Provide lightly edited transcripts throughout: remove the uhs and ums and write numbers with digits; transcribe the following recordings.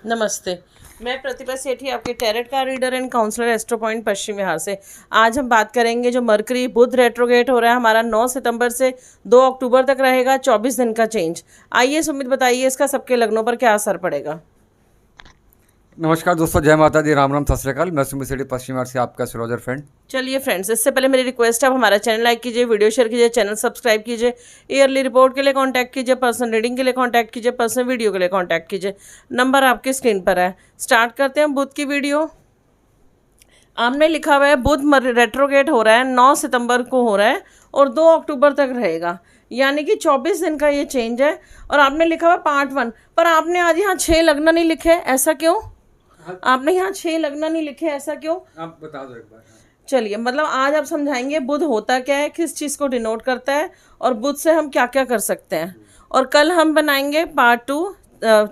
नमस्ते। मैं प्रतिभा सेठी, आपके टैरेट का reader and counsellor Astro Point Paschim Bihar से। आज हम बात करेंगे जो मरकरी बुध रेट्रोगेट हो रहा है हमारा 9 सितंबर से 2 अक्टूबर तक रहेगा, 24 दिन का चेंज। आइए सुमित बताइए इसका सबके लग्नों पर क्या असर पड़ेगा। नमस्कार दोस्तों, जय माता दी, राम राम, सत श्री अकाल। मैं सुमित सेठी पश्चिम बिहार से आपका एस्ट्रोलॉजर फ्रेंड। चलिए फ्रेंड्स, इससे पहले मेरी रिक्वेस्ट है आप हमारा चैनल लाइक कीजिए, वीडियो शेयर कीजिए, चैनल सब्सक्राइब कीजिए, ईयरली रिपोर्ट के लिए कांटेक्ट कीजिए, पर्सनल रीडिंग के लिए कांटेक्ट कीजिए, पर्सनल वीडियो के लिए कांटेक्ट कीजिए। नंबर आपकी स्क्रीन पर है। स्टार्ट करते हैं बुध की वीडियो। आपने लिखा हुआ है बुध रेट्रोगेट हो रहा है, 9 सितंबर को हो रहा है और 2 अक्टूबर तक रहेगा, यानी कि 24 दिन का ये चेंज है। और आपने लिखा हुआ पार्ट 1, पर आपने आज यहाँ 6 लग्न नहीं लिखे, ऐसा क्यों? आपने यहाँ 6 लग्न नहीं लिखे, ऐसा क्यों? आप बता दो एक बार। चलिए, मतलब आज आप समझाएंगे बुध होता क्या है, किस चीज़ को डिनोट करता है और बुध से हम क्या क्या कर सकते हैं। और कल हम बनाएंगे पार्ट 2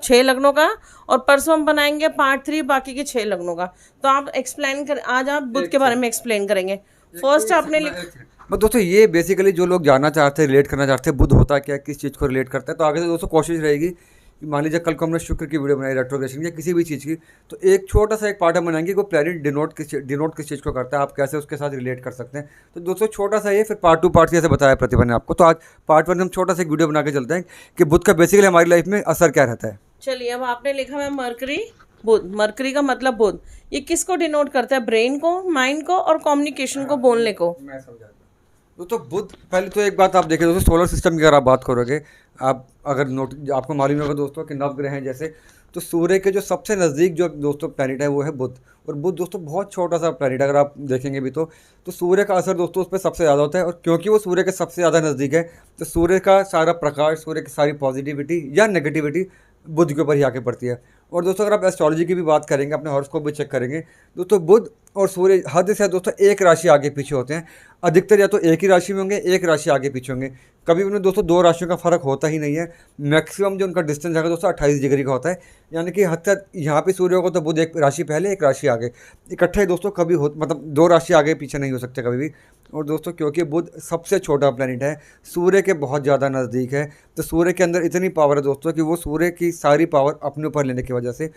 6 लग्नों का, और परसों हम बनाएंगे पार्ट 3 बाकी के 6 लग्नों का। तो आप एक्सप्लेन कर, आज आप बुध के बारे में एक्सप्लेन करेंगे। फर्स्ट आपने दोस्तों, ये बेसिकली जो लोग जानना चाहते हैं, रिलेट करना चाहते हैं बुध होता क्या है, किस चीज़ को रिलेट करता है, तो आगे से दोस्तों कोशिश रहेगी कि मान लीजिए कल को हमने शुक्र की वीडियो बनाई रेट्रोग्रेशन या किसी भी चीज़ की, तो एक छोटा सा एक पार्ट हम बनाएंगे कि वो प्लैनेट डिनोट किस चीज़ को करता है, आप कैसे उसके साथ रिलेट कर सकते हैं। तो दोस्तों छोटा सा ये, फिर पार्ट 2 पार्ट 3 जैसे बताया प्रतिभा ने आपको। तो आज पार्ट 1 हम छोटा सा एक वीडियो बना के चलते हैं कि बुध का बेसिकली हमारी लाइफ में असर क्या रहता है। चलिए, अब आपने लिखा है मरकरी बुध। मरकरी का मतलब बुध, ये किसको डिनोट करता है? ब्रेन को, माइंड को और कम्युनिकेशन को, बोलने को। मैं समझा दोस्तों बुध, पहले तो एक बात आप देखें दोस्तों, सोलर सिस्टम की अगर आप बात करोगे, आप अगर नोट आपको मालूम होगा दोस्तों कि नवग्रह हैं जैसे, तो सूर्य के जो सबसे नज़दीक जो दोस्तों प्लैनेट है वो है बुध। और बुध दोस्तों बहुत छोटा सा प्लैनेट, अगर आप देखेंगे भी तो सूर्य का असर दोस्तों उस पर सबसे ज़्यादा होता है। और क्योंकि वो सूर्य के सबसे ज़्यादा नज़दीक है, तो सूर्य का सारा प्रकाश, सूर्य की सारी पॉजिटिविटी या नेगेटिविटी बुध के ऊपर ही आके पड़ती है। और दोस्तों अगर आप एस्ट्रोलॉजी की भी बात करेंगे, अपने हॉरोस्कोप भी चेक करेंगे दोस्तों, बुध और सूर्य हद से दोस्तों एक राशि आगे पीछे होते हैं। अधिकतर या तो एक ही राशि में होंगे, एक राशि आगे पीछे होंगे। कभी भी उन्हें दोस्तों 2 राशियों का फर्क होता ही नहीं है। मैक्सिमम जो उनका डिस्टेंस है दोस्तों 28 डिग्री का होता है, यानी कि हद तक यहाँ पे सूर्य होगा तो बुध एक राशि पहले, एक राशि आगे। इकट्ठे दोस्तों कभी हो, मतलब 2 राशि आगे पीछे नहीं हो सकते कभी भी। और दोस्तों क्योंकि बुध सबसे छोटा प्लैनेट है, सूर्य के बहुत ज़्यादा नज़दीक है, तो सूर्य के अंदर इतनी पावर है दोस्तों कि वो सूर्य की सारी पावर अपने ऊपर लेने की वजह से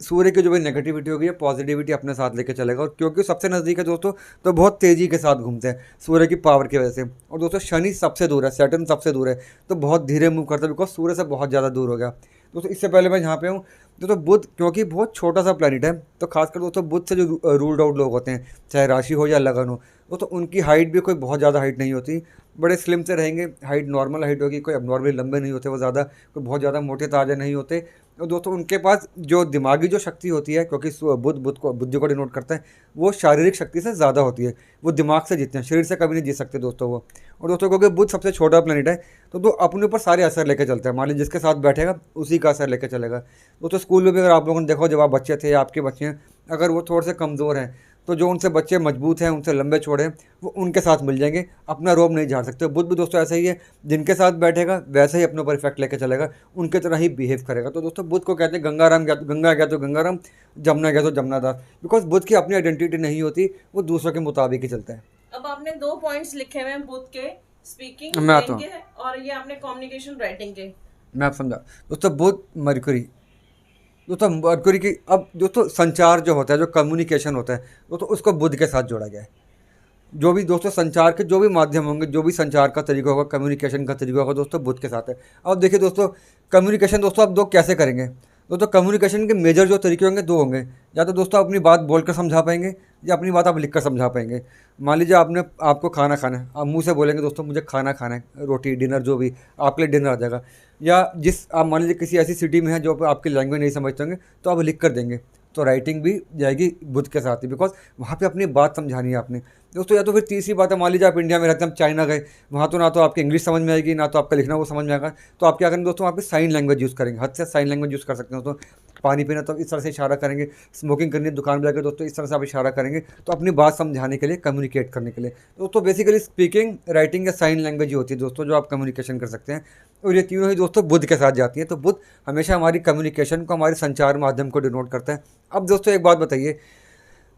सूर्य की जो भी नेगेटिविटी होगी, पॉजिटिविटी अपने साथ लेके चलेगा। और क्योंकि सबसे नज़दीक है दोस्तों, तो बहुत तेज़ी के साथ घूमते हैं सूर्य की पावर की वजह से। और दोस्तों शनि सबसे दूर है, सैटर्न सबसे दूर है, तो बहुत धीरे मूव करता है, बिकॉज सूर्य से बहुत ज़्यादा दूर हो गया। दोस्तों इससे पहले मैं यहाँ पे हूँ दोस्तों, बुध क्योंकि बहुत छोटा सा प्लैनेट है, तो खासकर दोस्तों बुध से जो रूल्ड आउट लोग होते हैं, चाहे राशि हो या लगन हो, दोस्तों उनकी हाइट भी कोई बहुत ज़्यादा हाइट नहीं होती, बड़े स्लिम से रहेंगे। हाइट नॉर्मल हाइट होगी, कोई अबनॉर्मली लंबे नहीं होते वो ज़्यादा, कोई बहुत ज़्यादा मोटे ताजे नहीं होते। और दोस्तों उनके पास जो दिमागी जो शक्ति होती है, क्योंकि बुद्धि को डिनोट करता है, वो शारीरिक शक्ति से ज़्यादा होती है। वो दिमाग से जीतते हैं, शरीर से कभी नहीं जीत सकते दोस्तों वो। और दोस्तों क्योंकि बुध सबसे छोटा प्लैनेट है, तो दो अपने ऊपर सारे असर लेकर चलते हैं। मान लीजिए जिसके साथ बैठेगा उसी का असर लेकर चलेगा। दोस्तों स्कूल में भी अगर आप लोगों ने देखो, जब आप बच्चे थे, आपके बच्चे हैं, अगर वो थोड़े से कमज़ोर हैं, तो जो उनसे बच्चे मजबूत हैं, उनसे लंबे चौड़े हैं, वो उनके साथ मिल जाएंगे, अपना रोब नहीं झाड़ सकते। बुध भी दोस्तों ऐसा ही है, जिनके साथ बैठेगा वैसे ही अपने ऊपर इफेक्ट लेके चलेगा, उनके तरह ही बिहेव करेगा। तो दोस्तों बुध को कहते हैं गंगाराम गया, गंगा गया तो गंगाराम, जमुना गया तो जमुनादास, बिकॉज बुध की अपनी आइडेंटिटी नहीं होती, वो दूसरों के मुताबिक ही चलता है। अब आपने 2 पॉइंट्स लिखे हुए हैं बुध के, स्पीकिंग मैं आता हूँ, के, और ये आपने कम्युनिकेशन राइटिंग के। मैं आप समझा दोस्तों। बुध मरकरी दोस्तों, मरकरी की अब दोस्तों संचार जो होता है, जो कम्युनिकेशन होता है दोस्तों, उसको बुध के साथ जोड़ा गया है। जो भी दोस्तों संचार के जो भी माध्यम होंगे, जो भी संचार का तरीका होगा, कम्युनिकेशन का तरीका होगा दोस्तों, बुध के साथ है। अब देखिए दोस्तों, कम्युनिकेशन दोस्तों आप 2 कैसे करेंगे दोस्तों? कम्युनिकेशन के मेजर जो तरीके होंगे 2 होंगे। या तो दोस्तों अपनी बात बोलकर समझा पाएंगे, या अपनी बात आप लिखकर समझा पाएंगे। मान लीजिए आपको खाना खाना है, आप मुंह से बोलेंगे दोस्तों मुझे खाना खाना है, रोटी डिनर जो भी, आपके लिए डिनर आ जाएगा। या जिस आप मान लीजिए किसी ऐसी सिटी में है जो आपकी लैंग्वेज नहीं समझते होंगे, तो आप लिख कर देंगे, तो राइटिंग भी जाएगी बुध के साथ ही, बिकॉज वहाँ पे अपनी बात समझानी है आपने दोस्तों। या तो फिर तीसरी बात है, मान लीजिए आप इंडिया में रहते हैं, आप चाइना गए, वहाँ तो ना तो आपकी इंग्लिश समझ में आएगी, ना तो आपका लिखना वो समझ में आएगा, तो आप क्या करेंगे दोस्तों, वहाँ पे साइन लैंग्वेज यूज़ करेंगे। हद से साइन लैंग्वेज यूज़ कर सकते हैं दोस्तों। पानी पीना तो इस तरह से इशारा करेंगे, स्मोकिंग करनी है दुकान पर जाकर दोस्तों इस तरह से आप इशारा करेंगे, तो अपनी बात समझाने के लिए, कम्युनिकेट करने के लिए दोस्तों बेसिकली स्पीकिंग, राइटिंग या साइन लैंग्वेज ही होती है दोस्तों, जो आप कम्युनिकेशन कर सकते हैं। और ये तीनों ही दोस्तों बुध के साथ जाती हैं। तो बुध हमेशा हमारी कम्युनिकेशन को, हमारे संचार माध्यम को डिनोट करता है। अब दोस्तों एक बात बताइए,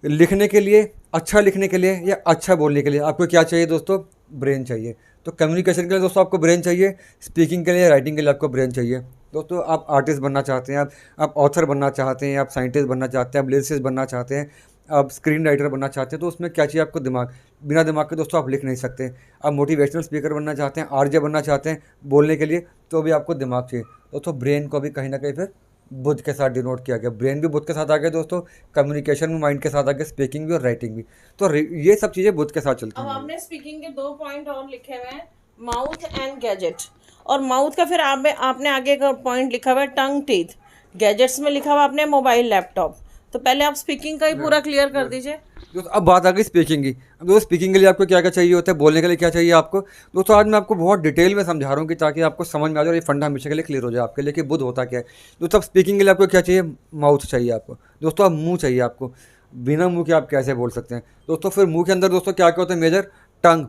लिखने के लिए, अच्छा लिखने के लिए या अच्छा बोलने के लिए आपको क्या चाहिए दोस्तों? ब्रेन चाहिए। तो कम्युनिकेशन के लिए दोस्तों आपको ब्रेन चाहिए, स्पीकिंग के लिए, राइटिंग के लिए आपको ब्रेन चाहिए। दोस्तों आप आर्टिस्ट बनना चाहते हैं, आप ऑथर बनना चाहते हैं, आप साइंटिस्ट बनना चाहते हैं, आप लिरिसिस्ट बनना चाहते हैं, आप स्क्रीन राइटर बनना चाहते हैं, तो उसमें क्या चाहिए आपको? दिमाग। बिना दिमाग के दोस्तों आप लिख नहीं सकते। आप मोटिवेशनल स्पीकर बनना चाहते हैं, आरजे बनना चाहते हैं बोलने के लिए, तो भी आपको दिमाग चाहिए। दोस्तों ब्रेन को भी कहीं ना कहीं फिर बुध के साथ डिनोट किया गया। ब्रेन भी बुध के साथ आ गया दोस्तों, कम्युनिकेशन में माइंड के साथ आ गया, स्पीकिंग भी और राइटिंग भी। तो ये सब चीज़ें बुध के साथ चलती अब हैं। आपने स्पीकिंग के 2 पॉइंट और लिखे हुए हैं, माउथ एंड गैजेट। और माउथ का फिर आपने आगे का पॉइंट लिखा हुआ है टंग टीथ। गैजेट्स में लिखा हुआ आपने मोबाइल लैपटॉप। तो पहले आप स्पीकिंग का ही पूरा क्लियर कर दीजिए। दोस्तों अब बात आ गई स्पीकिंग की। अब दोस्तों स्पीकिंग के लिए आपको क्या क्या चाहिए होता है, बोलने के लिए क्या चाहिए आपको? दोस्तों आज मैं आपको बहुत डिटेल में समझा रहा हूँ कि ताकि आपको समझ में आ जाए और ये फंडा हमेशा के लिए क्लियर हो जाए आपके लिए कि बुध होता क्या है। दोस्तों अब स्पीकिंग के लिए आपको क्या चाहिए? माउथ चाहिए आपको। दोस्तों अब मुंह चाहिए आपको। बिना मुंह के आप कैसे बोल सकते हैं? दोस्तों फिर मुंह के अंदर दोस्तों क्या क्या होता है मेजर? टंग।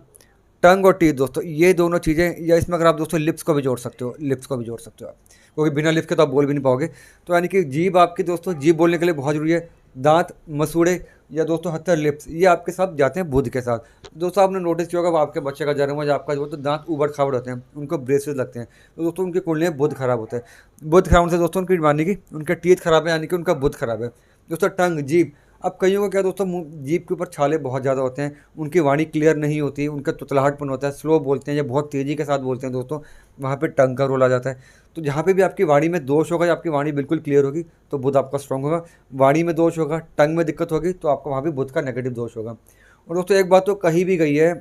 टंग और टीथ दोस्तों, ये दोनों चीज़ें, या इसमें अगर आप दोस्तों लिप्स को भी जोड़ सकते हो, लिप्स को भी जोड़ सकते हो आप, क्योंकि बिना लिप्स के तो आप बोल भी नहीं पाओगे। तो यानी कि जीभ आपकी दोस्तों, जीभ बोलने के लिए बहुत जरूरी है। दांत, मसूड़े या दोस्तों हत्तर लिप्स, ये आपके साथ जाते हैं बुध के साथ। दोस्तों आपने नोटिस किया होगा आपके बच्चे का जन्म हो या आपका जो तो दांत उबड़ खाबड़ होते हैं, उनको ब्रेसेस लगते हैं, तो दोस्तों उनकी कुंडली में बुध खराब होता है। बुध खराब होने से दोस्तों उनकी यानी कि उनके टीथ खराब है, यानी कि उनका बुध खराब है। दोस्तों टंग, जीभ। अब कईयों को क्या दोस्तों, जीभ के ऊपर छाले बहुत ज़्यादा होते हैं, उनकी वाणी क्लियर नहीं होती, उनका तुतलाहटपन होता है, स्लो बोलते हैं या बहुत तेज़ी के साथ बोलते हैं दोस्तों, वहाँ पे टंग का रोल आ जाता है। तो जहाँ पे भी आपकी वाणी में दोष होगा या आपकी वाणी बिल्कुल क्लियर होगी तो बुध आपका स्ट्रांग होगा। वाणी में दोष होगा, टंग में दिक्कत होगी तो आपका वहाँ भी बुध का नेगेटिव दोष होगा। और दोस्तों एक बात तो कही भी गई है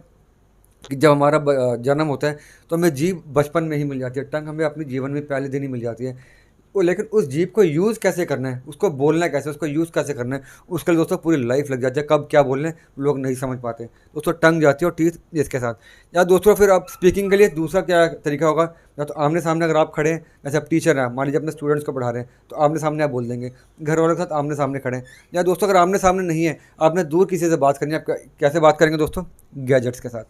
कि जब हमारा जन्म होता है तो हमें जीभ बचपन में ही मिल जाती है, टंग हमें अपने जीवन में पहले दिन ही मिल जाती है। वो लेकिन उस जीभ को यूज़ कैसे करना है, उसको बोलना कैसे, उसको यूज़ कैसे करना है, उसके लिए दोस्तों पूरी लाइफ लग जाती है। कब क्या बोलना है लोग नहीं समझ पाते। दोस्तों टंग जाती है और टीथ इसके साथ। या दोस्तों फिर आप स्पीकिंग के लिए दूसरा क्या तरीका होगा, या तो आमने सामने अगर आप खड़े हैं, जैसे आप टीचर हैं, मान लीजिए अपने स्टूडेंट्स को पढ़ा रहे हैं तो आमने सामने आप बोल देंगे, घर वालों के साथ आमने सामने खड़े हैं। या दोस्तों अगर आमने सामने नहीं है, आपने दूर किसी से बात करनी है, आप कैसे बात करेंगे दोस्तों? गैजेट्स के साथ।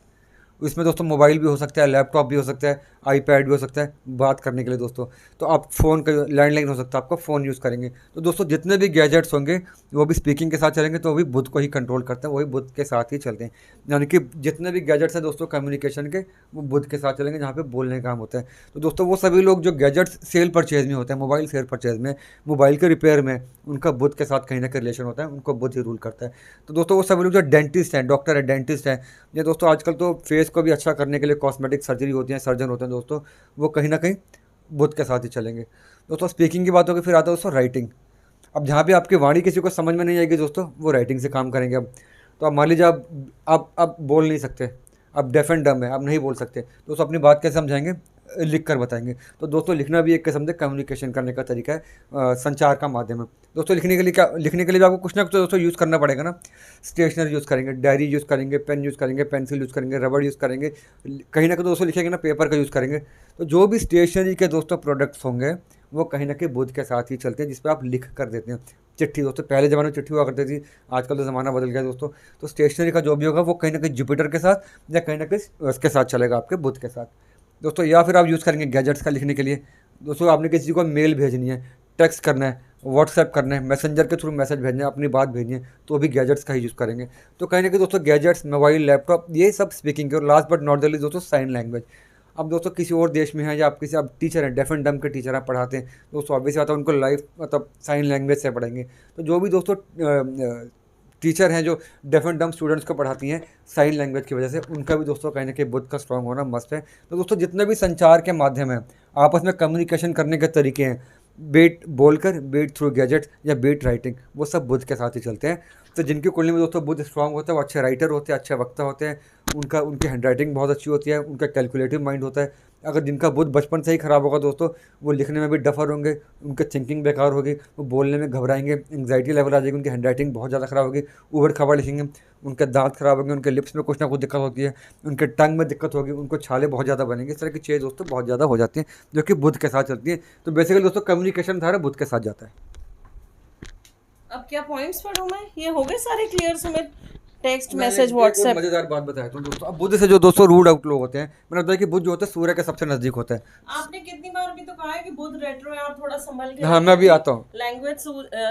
इसमें दोस्तों मोबाइल भी हो सकता है, लैपटॉप भी हो सकता है, आईपैड भी हो सकता है बात करने के लिए दोस्तों। तो आप फ़ोन का लैंडलाइन हो सकता है, आपका फ़ोन यूज़ करेंगे। तो दोस्तों जितने भी गैजेट्स होंगे वो भी स्पीकिंग के साथ चलेंगे, तो वो भी बुध को ही कंट्रोल करते हैं, वही बुध के साथ ही चलते हैं। यानी कि जितने भी गैजेट्स हैं दोस्तों कम्युनिकेशन के, वो बुध के साथ चलेंगे जहाँ पे बोलने का काम होता है। तो दोस्तों वो सभी लोग जो गैजेट्स सेल परचेज में होते हैं, मोबाइल सेल परचेज में, मोबाइल के रिपेयर में, उनका बुध के साथ कहीं ना कहीं रिलेशन होता है, उनको बुध ही रूल करता है। तो दोस्तों वो सभी लोग जो डेंटिस्ट हैं, डॉक्टर है, डेंटिस्ट हैं, ये दोस्तों आजकल तो फेस को भी अच्छा करने के लिए कॉस्मेटिक सर्जरी होती है, सर्जन होते हैं दोस्तों, वो कहीं ना कहीं बुध के साथ ही चलेंगे। दोस्तों स्पीकिंग की बात होगी, फिर आता है दोस्तों राइटिंग। अब जहाँ भी आपकी वाणी किसी को समझ में नहीं आएगी दोस्तों, वो राइटिंग से काम करेंगे। अब तो आप मान लीजिए आप बोल नहीं सकते, आप डेफ एंड डम है, आप नहीं बोल सकते, दोस्तों अपनी बात कैसे समझाएंगे? लिख कर बताएंगे। तो दोस्तों लिखना भी एक किस्म से कम्युनिकेशन करने का तरीका है, संचार का माध्यम है। दोस्तों लिखने के लिए क्या, लिखने के लिए भी आपको कुछ ना कुछ दोस्तों यूज़ करना पड़ेगा ना। स्टेशनरी यूज़ करेंगे, डायरी यूज़ करेंगे, पेन यूज़ करेंगे, पेंसिल यूज़ करेंगे, रबड़ यूज़ करेंगे, कहीं ना कहीं दोस्तों लिखेंगे ना, पेपर का यूज़ करेंगे। तो जो भी स्टेशनरी के दोस्तों प्रोडक्ट्स होंगे वो कहीं ना कहीं बुध के साथ ही चलते हैं, जिस पर आप लिख कर देते हैं। चिट्ठी दोस्तों, पहले ज़माने में चिट्ठी हुआ करती थी, आजकल तो ज़माना बदल गया दोस्तों। तो स्टेशनरी का जो भी होगा वो कहीं ना कहीं जुपिटर के साथ या कहीं ना कहीं उसके साथ चलेगा, आपके बुध के साथ दोस्तों। या फिर आप यूज़ करेंगे गैजेट्स का लिखने के लिए। दोस्तों आपने किसी को मेल भेजनी है, टेक्स्ट करना है, व्हाट्सएप करना है, मैसेंजर के थ्रू मैसेज भेजना है, अपनी बात भेजनी है, तो भी गैजेट्स का ही यूज़ करेंगे। तो कहीं ना कहीं दोस्तों गैजेट्स, मोबाइल, लैपटॉप, ये सब स्पीकिंग के। और last but not the least दोस्तों साइन लैंग्वेज। अब दोस्तों किसी और देश में है या आप किसी, आप टीचर हैं, डेफ एंड डम के टीचर आप पढ़ाते हैं दोस्तों, ऑब्वियसली बात है उनको लाइफ मतलब साइन लैंग्वेज से पढ़ेंगे। तो जो भी दोस्तों टीचर हैं जो डेफ एंड डम स्टूडेंट्स को पढ़ाती हैं साइन लैंग्वेज की वजह से, उनका भी दोस्तों कहीं ना कहीं बुध का स्ट्रांग होना मस्ट है। तो दोस्तों जितने भी संचार के माध्यम हैं, आपस में कम्युनिकेशन करने के तरीके हैं, बेट बोलकर, बेट थ्रू गैजेट या बेट राइटिंग, वो सब बुध के साथ ही चलते हैं। तो जिनकी कुंडली में दोस्तों बुध स्ट्रांग होता है वो अच्छे राइटर होते हैं, अच्छे वक्ता होते हैं, उनकी हैंड राइटिंग बहुत अच्छी होती है, उनका कैलकुलेटिव माइंड होता है। अगर जिनका बुध बचपन से ही ख़राब होगा दोस्तों, वो लिखने में भी डफर होंगे, उनकी थिंकिंग बेकार होगी, वो बोलने में घबराएंगे, एंग्जाइटी लेवल आ जाएगी, उनकी हैंड राइटिंग बहुत ज़्यादा ख़राब होगी, ऊबड़ खाबड़ लिखेंगे, उनके दांत खराब होंगे, उनके लिप्स में कुछ ना कुछ दिक्कत होती है, उनके टंग में दिक्कत होगी, उनको छाले बहुत ज़्यादा बनेंगे। इस तरह की चीज़ें दोस्तों बहुत ज़्यादा हो जाती हैं जो कि बुध के साथ चलती हैं। तो बेसिकली दोस्तों कम्युनिकेशन धारा बुध के साथ जाता है। अब क्या पॉइंट्स पढ़ूं मैं? ये हो गए सारे क्लियर सुमित? टेक्स्ट, मैंने मैसेज, एक व्हाट्सएप। मज़ेदार बात बताया तो दोस्तों, अब बुध से जो दोस्तों रूड आउट लोग होते हैं, मैंने बताया कि बुध जो होता है सूर्य के सबसे नज़दीक होता है। आपने कितनी बार भी तो कहा है कि बुध रेट्रो है, आप थोड़ा संभल के हाँ मैं भी आता हूँ। लैंग्वेज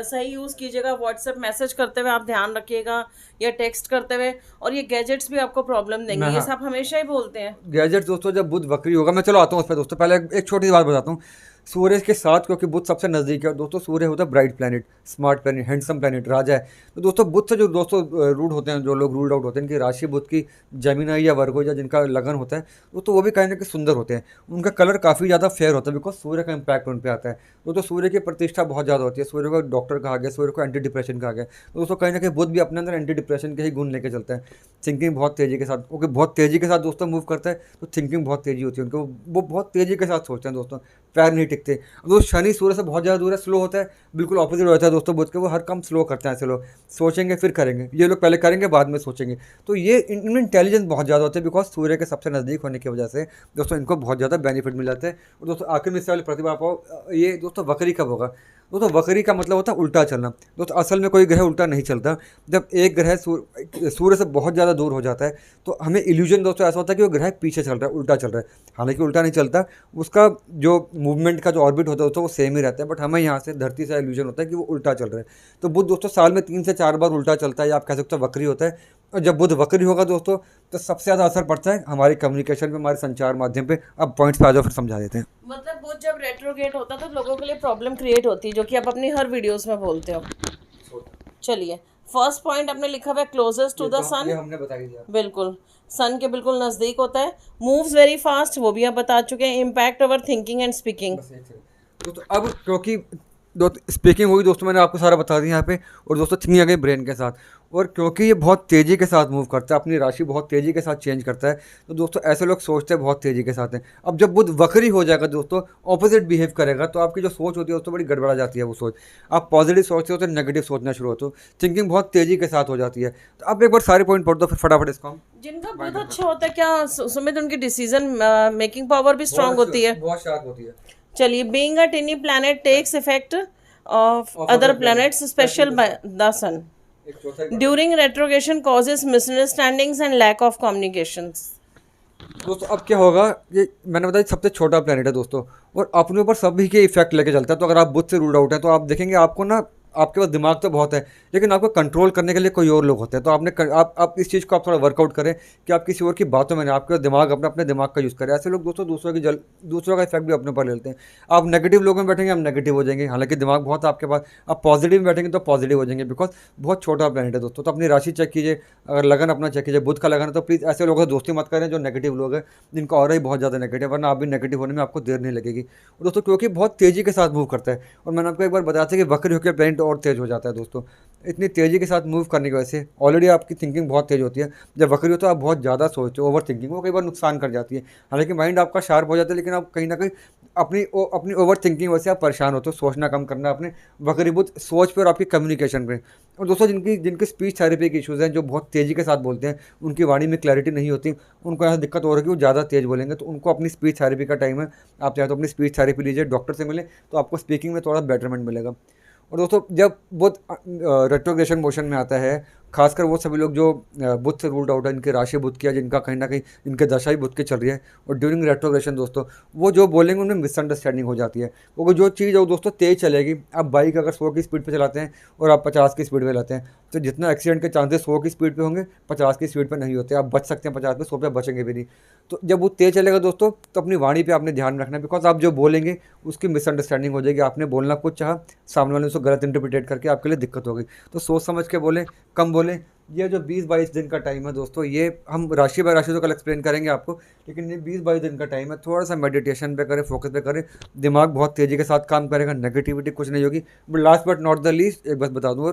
सही यूज कीजिएगा। व्हाट्सएप मैसेज करते हुए आप ध्यान रखिएगा, या टेक्स्ट करते हुए। और ये गैजेट्स भी आपको प्रॉब्लम देंगे, ये सब हमेशा ही बोलते हैं। गैजेट्स दोस्तों जब बुध वक्री होगा, मैं चलो आता हूँ उस पर दोस्तों। पहले एक छोटी सी बात बताता हूँ। सूर्य के साथ, क्योंकि बुध सबसे नज़दीक है दोस्तों, सूर्य होता है bright planet, smart planet, handsome planet, राजा है। तो दोस्तों बुध से जो दोस्तों रूड होते हैं, जो लोग रूल्ड आउट होते हैं, इनकी राशि बुध की जेमिनी या वर्गो या जिनका लगन होता है, तो वो भी कहीं ना कहीं सुंदर होते हैं। उनका कलर काफ़ी ज़्यादा फेयर होता है, बिकॉज सूर्य का इम्पैक्ट उन पर आता है। तो सूर्य की प्रतिष्ठा बहुत ज़्यादा होती है, सूर्य को डॉक्टर कहा गया, सूर्य को एंटी डिप्रेशन कहा गया। तो दोस्तों कहीं ना कहीं बुध भी अपने अंदर एंटी डिप्रेशन के ही गुण लेके चलता है। थिंकिंग बहुत तेज़ी के साथ, क्योंकि बहुत तेज़ी के साथ दोस्तों मूव करता है, तो थिंकिंग बहुत तेज़ी होती है उनको, वो बहुत तेज़ी के साथ सोचते हैं दोस्तों, पैर नहीं टिकते। तो शनि सूर्य से बहुत ज़्यादा दूर है, स्लो होता है, बिल्कुल ऑपोजिट होता है दोस्तों बुध के, वो हर काम स्लो करते हैं। ऐसे लोग सोचेंगे फिर करेंगे, ये लोग पहले करेंगे बाद में सोचेंगे। तो ये इनमें इंटेलिजेंस बहुत ज़्यादा होता है, बिकॉज सूर्य के सबसे नज़दीक होने की वजह से दोस्तों इनको बहुत ज़्यादा बेनिफिट मिल जाते हैं। और दोस्तों आखिर में इससे वाली प्रतिभा पाओ, ये दोस्तों वक्री कब होगा? दोस्तों वक्री का मतलब होता है उल्टा चलना। दोस्तों असल में कोई ग्रह उल्टा नहीं चलता। जब एक ग्रह सूर्य से बहुत ज़्यादा दूर हो जाता है तो हमें इल्यूजन दोस्तों ऐसा होता है कि वो ग्रह पीछे चल रहा है, उल्टा चल रहा है। हालांकि उल्टा नहीं चलता, उसका जो मूवमेंट का जो ऑर्बिट होता है दोस्तों वो सेम ही रहता है, बट हमें यहाँ से धरती से इल्यूजन होता है कि वो उल्टा चल रहा है। तो बुध दोस्तों साल में 3 से 4 बार उल्टा चलता है, या आप कह सकते हो वक्री होता है। और जब बुध वक्री होगा दोस्तों तो सबसे ज़्यादा असर पड़ता है हमारी कम्युनिकेशन पे, हमारे संचार माध्यम पे। अब पॉइंट्स पे आ जाओ, फिर समझा देते हैं। मतलब बुध जब रेट्रोगेट होता है तो लोगों के लिए प्रॉब्लम क्रिएट होती है, जो कि आप अपनी हर वीडियोस में बोलते हो। चलिए, फर्स्ट पॉइंट आपने लिखा हुआ है क्लोजेस्ट टू द सन। ये हमने बता ही दिया। बिल्कुल, सन के बिल्कुल नज़दीक होता है। मूव्स वेरी फास्ट, वो भी आप बता चुके हैं। Impact over thinking and speaking. दोस्तों अब क्योंकि स्पीकिंग होगी दोस्तों, मैंने आपको सारा बता दिया यहाँ पे, और दोस्तों थिंकिंग आ गई ब्रेन के साथ। और क्योंकि ये बहुत तेज़ी के साथ मूव करता है, अपनी राशि बहुत तेज़ी के साथ चेंज करता है, तो दोस्तों ऐसे लोग सोचते हैं बहुत तेज़ी के साथ हैं। अब जब बुध वक्री हो जाएगा दोस्तों, ऑपोजिट बिहेव करेगा, तो आपकी जो सोच होती है दोस्तों बड़ी गड़बड़ा जाती है। वो सोच, आप पॉजिटिव सोचते हो तो नेगेटिव सोचना शुरू होते हो, थिंकिंग बहुत तेज़ी के साथ हो जाती है। तो आप एक बार सारे पॉइंट पढ़ दो, फिर फटाफट इसको हम। जिनका बुध अच्छा होता है, क्या सुमित, उनकी डिसीजन मेकिंग पावर भी स्ट्रांग होती है, बहुत शार्प होती है। चलिए, being a tiny planet takes effect of other planets special by the sun during retrogation causes misunderstandings and lack of communications. दोस्तों अब क्या होगा, ये मैंने बताया सबसे छोटा प्लेनेट है दोस्तों, और अपने ऊपर सभी के इफेक्ट लेके चलता है। तो अगर आप बुध से रूल्ड आउट है तो आप देखेंगे आपको ना, आपके पास दिमाग तो बहुत है, लेकिन आपको कंट्रोल करने के लिए कोई और लोग होते हैं। तो आप इस चीज़ को आप थोड़ा वर्कआउट करें कि आप किसी और की बातों में नहीं, आपके दिमाग अपने दिमाग का यूज़ करें। ऐसे लोग दोस्तों दूसरों का इफेक्ट भी अपने ऊपर ले लेते हैं। आप नेगेटिव लोगों में बैठेंगे, आप नेगेटिव हो जाएंगे, हालांकि दिमाग बहुत है आपके पास। आप पॉजिटिव में बैठेंगे तो पॉजिटिव हो जाएंगे, बिकॉज बहुत छोटा प्लेनेट है दोस्तों। तो अपनी राशि चेक कीजिए, अगर लगन अपना चेक कीजिए, बुध का लगन है तो प्लीज़ ऐसे लोगों से दोस्ती मत करें जो नेगेटिव लोग हैं, जिनका ऑरा ही बहुत ज़्यादा नेगेटिव, वरना आप भी नेगेटिव होने में आपको देर नहीं लगेगी। और दोस्तों क्योंकि बहुत तेज़ी के साथ मूव करता है, और मैंने आपको एक बार बताया था कि वक्र होकर प्लेनेट और तेज़ हो जाता है दोस्तों। इतनी तेज़ी के साथ मूव करने की वजह से ऑलरेडी आपकी थिंकिंग बहुत तेज़ होती है। जब वक्री हो तो आप बहुत ज़्यादा सोचते हो, ओवर थिंकिंग वो कई बार नुकसान कर जाती है। हालांकि माइंड आपका शार्प हो जाता है, लेकिन आप कहीं ना कहीं अपनी ओवर थिंकिंग वजह से आप परेशान होते हो। सोचना कम करना अपने वक्रीभूत सोच पे और आपकी कम्युनिकेशन पे। और दोस्तों जिनकी स्पीच थेरेपी के इश्यूज़ हैं, जो बहुत तेज़ी के साथ बोलते हैं, उनकी वाणी में क्लैरिटी नहीं होती, उनको ऐसा दिक्कत हो रही है कि वो ज़्यादा तेज़ बोलेंगे, तो उनको अपनी स्पीच थेरेपी का टाइम है। आप चाहे तो अपनी स्पीच थेरेपी लीजिए, डॉक्टर से मिले, तो आपको स्पीकिंग में थोड़ा बेटरमेंट मिलेगा। और दोस्तों जब बुध रेट्रोग्रेशन मोशन में आता है, खासकर वो सभी लोग जो बुध से रूल्ड आउट है, इनकी राशि बुध की है, जिनका कहीं ना कहीं इनके दशा ही बुध की चल रही है, और ड्यूरिंग रेट्रोग्रेशन दोस्तों वो जो बोलेंगे उनमें मिसअंडरस्टैंडिंग हो जाती है। क्योंकि जो चीज़ है वो दोस्तों तेज़ चलेगी। आप बाइक अगर 100 की स्पीड पे चलाते हैं और आप 50 की स्पीड पे लाते हैं, तो जितना एक्सीडेंट के चांसेस 100 की स्पीड पे होंगे, 50 की स्पीड पे नहीं होते। आप बच सकते हैं 50 पे, 100 पे बचेंगे भी नहीं। तो जब वो तेज़ चलेगा दोस्तों, तो अपनी वाणी पे आपने ध्यान रखना है, बिकॉज आप जो बोलेंगे उसकी मिसअंडरस्टैंडिंग हो जाएगी। आपने बोलना कुछ चाहा, सामने वाले ने उसको गलत इंटरप्रिटेट करके आपके लिए दिक्कत होगी। तो सोच समझ के बोलें, कम बोलें। ये जो 20-22 दिन का टाइम है दोस्तों, ये हम राशि बाय राशि तो कल एक्सप्लेन करेंगे आपको, लेकिन ये 20-22 दिन का टाइम है। थोड़ा सा मेडिटेशन पे करें, फोकस पे करें, दिमाग बहुत तेज़ी के साथ काम करेगा, नेगेटिविटी कुछ नहीं होगी। But last but not the least एक बात बता दूँ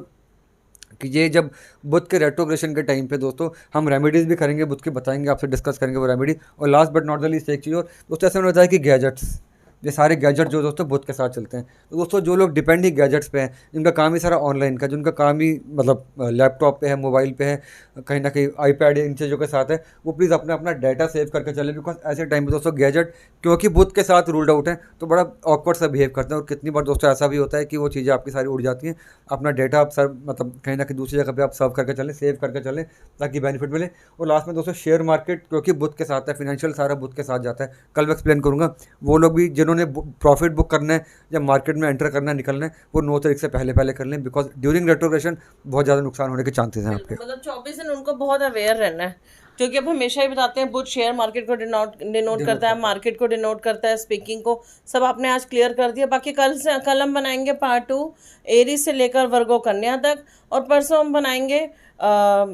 कि ये जब बुध के रेट्रोग्रेशन के टाइम पे दोस्तों हम रेमेडीज़ भी करेंगे, बुध के बताएंगे, आपसे डिस्कस करेंगे वो रेमेडी। और last but not the least एक चीज़ और दोस्तों, ऐसे मैंने बताया कि गैजेट्स, ये सारे गैजेट जो दोस्तों बुध के साथ चलते हैं। तो दोस्तों जो लोग डिपेंड ही गैजेट्स पे हैं, जिनका काम ही सारा ऑनलाइन का, जिनका काम ही मतलब लैपटॉप पे है, मोबाइल पे है, कहीं ना कहीं आईपैड इन चीज़ों के साथ है, वो प्लीज़ अपना डेटा सेव करके चले। बिकॉज ऐसे टाइम पे दोस्तों गैजेट क्योंकि बुध के साथ रूल्ड आउट है, तो बड़ा ऑकवर्ड सा बिहेव करते हैं। और कितनी बार दोस्तों ऐसा भी होता है कि वो चीज़ें आपकी सारी उड़ जाती हैं। अपना डेटा आप सर्व मतलब कहीं ना कहीं दूसरी जगह पर आप सर्व करके चलें, सेव करके चलें, ताकि बेनिफिट मिले। और लास्ट में दोस्तों शेयर मार्केट क्योंकि बुध के साथ है, फिनेंशियल सारा बुध के साथ जाता है, कल मैं एक्सप्लेन करूँगा। वो लोग भी जिन्होंने प्रॉफिट बुक करना है या मार्केट में एंटर करना है, निकलना है, वो 9 तारीख से पहले कर लें, बिकॉज ड्यूरिंग रेट्रोग्रेशन बहुत ज़्यादा नुकसान होने के चांसेस हैं आपके। मतलब 24 दिन उनको बहुत अवेयर रहना है। जो कि अब हमेशा ही बताते हैं, बुध शेयर मार्केट को डिनोट करता है, मार्केट को डिनोट करता है, स्पीकिंग को, सब आपने आज क्लियर कर दिया। बाकी कल हम बनाएंगे पार्ट 2 एरीज से लेकर वर्गो कन्या तक, और परसों हम बनाएंगे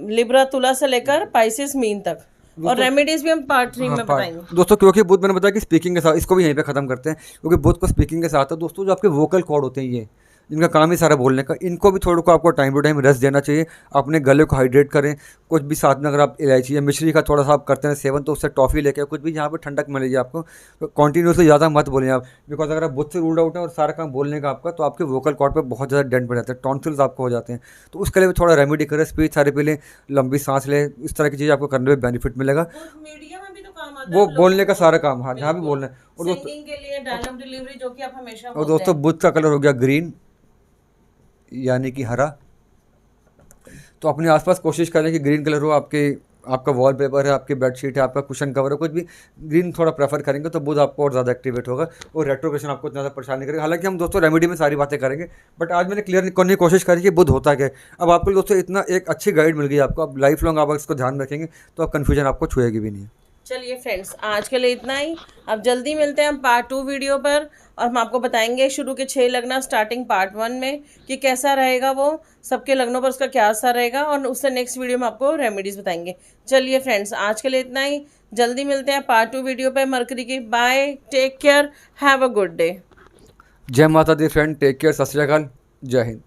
लिब्रा तुला से लेकर पाइसेस मीन तक, और रेमेडीज भी हम पार्ट 3 में बताएंगे दोस्तों। क्योंकि बुध मैंने बताया कि स्पीकिंग के साथ, इसको भी यहीं पे ख़त्म करते हैं, क्योंकि बुध को स्पीकिंग के साथ है दोस्तों, जो आपके वोकल कॉर्ड होते हैं, ये इनका काम ही सारा बोलने का, इनको भी थोड़ा को आपको टाइम टू टाइम रेस्ट देना चाहिए। अपने गले को हाइड्रेट करें, कुछ भी साथ में अगर आप इलायची या मिश्री का थोड़ा सा आप करते हैं सेवन, तो उससे टॉफ़ी लेके कुछ भी जहाँ पे ठंडक मिलेगी आपको, तो कॉन्टीन्यूसली ज़्यादा मत बोलें आप, बिकॉज अगर आप बुध से रूल्ड आउट है और सारा काम बोलने का आपका, तो आपके वोकल कॉर्ड पर बहुत ज़्यादा डेंट पड़ जाता है, टॉन्सिल्स आपको हो जाते हैं। तो उसके लिए भी थोड़ा रेमेडी करें, स्पीच सारे पे लें, लंबी सांस लें, इस तरह की चीज़ आपको करने में बेनिफिट मिलेगा। मीडिया में भी तो काम आता वो है बोलने का सारा काम, हाँ, जहाँ भी बोलना है। और दोस्तों, सिंगिंग के लिए, डायलॉग डिलीवरी, जो कि आप हमेशा और बोलते दोस्तों हैं। बुध का कलर हो गया ग्रीन, यानी कि हरा। तो अपने आसपास कोशिश करें कि ग्रीन कलर हो, आपका वॉलपेपर है, आपकी बेडशीट है, आपका कुशन कवर है, कुछ भी ग्रीन थोड़ा प्रेफर करेंगे तो बुध आपको और ज़्यादा एक्टिवेट होगा, और रेट्रोग्रेशन आपको ज़्यादा परेशान नहीं करेगा। हालांकि हम दोस्तों रेमेडी में सारी बातें करेंगे, बट आज मैंने क्लियर करने की कोशिश करी कि बुध होता क्या है। अब आपको दोस्तों इतना एक अच्छी गाइड मिल गई आपको, अब लाइफ लॉन्ग आप इसको ध्यान रखेंगे तो अब कन्फ्यूजन आपको छुएगी भी नहीं। चलिए फ्रेंड्स, आज के लिए इतना ही। अब जल्दी मिलते हैं हम पार्ट 2 वीडियो पर, और हम आपको बताएंगे शुरू के 6 लग्न स्टार्टिंग पार्ट 1 में कि कैसा रहेगा, वो सबके लग्नों पर उसका क्या असर रहेगा, और उससे नेक्स्ट वीडियो में आपको रेमेडीज बताएंगे। चलिए फ्रेंड्स, आज के लिए इतना ही। जल्दी मिलते हैं पार्ट 2 वीडियो पर मरकरी की। Bye, take care, have a good day. जय माता दी फ्रेंड, टेक केयर, सत श्री अकाल, जय हिंद।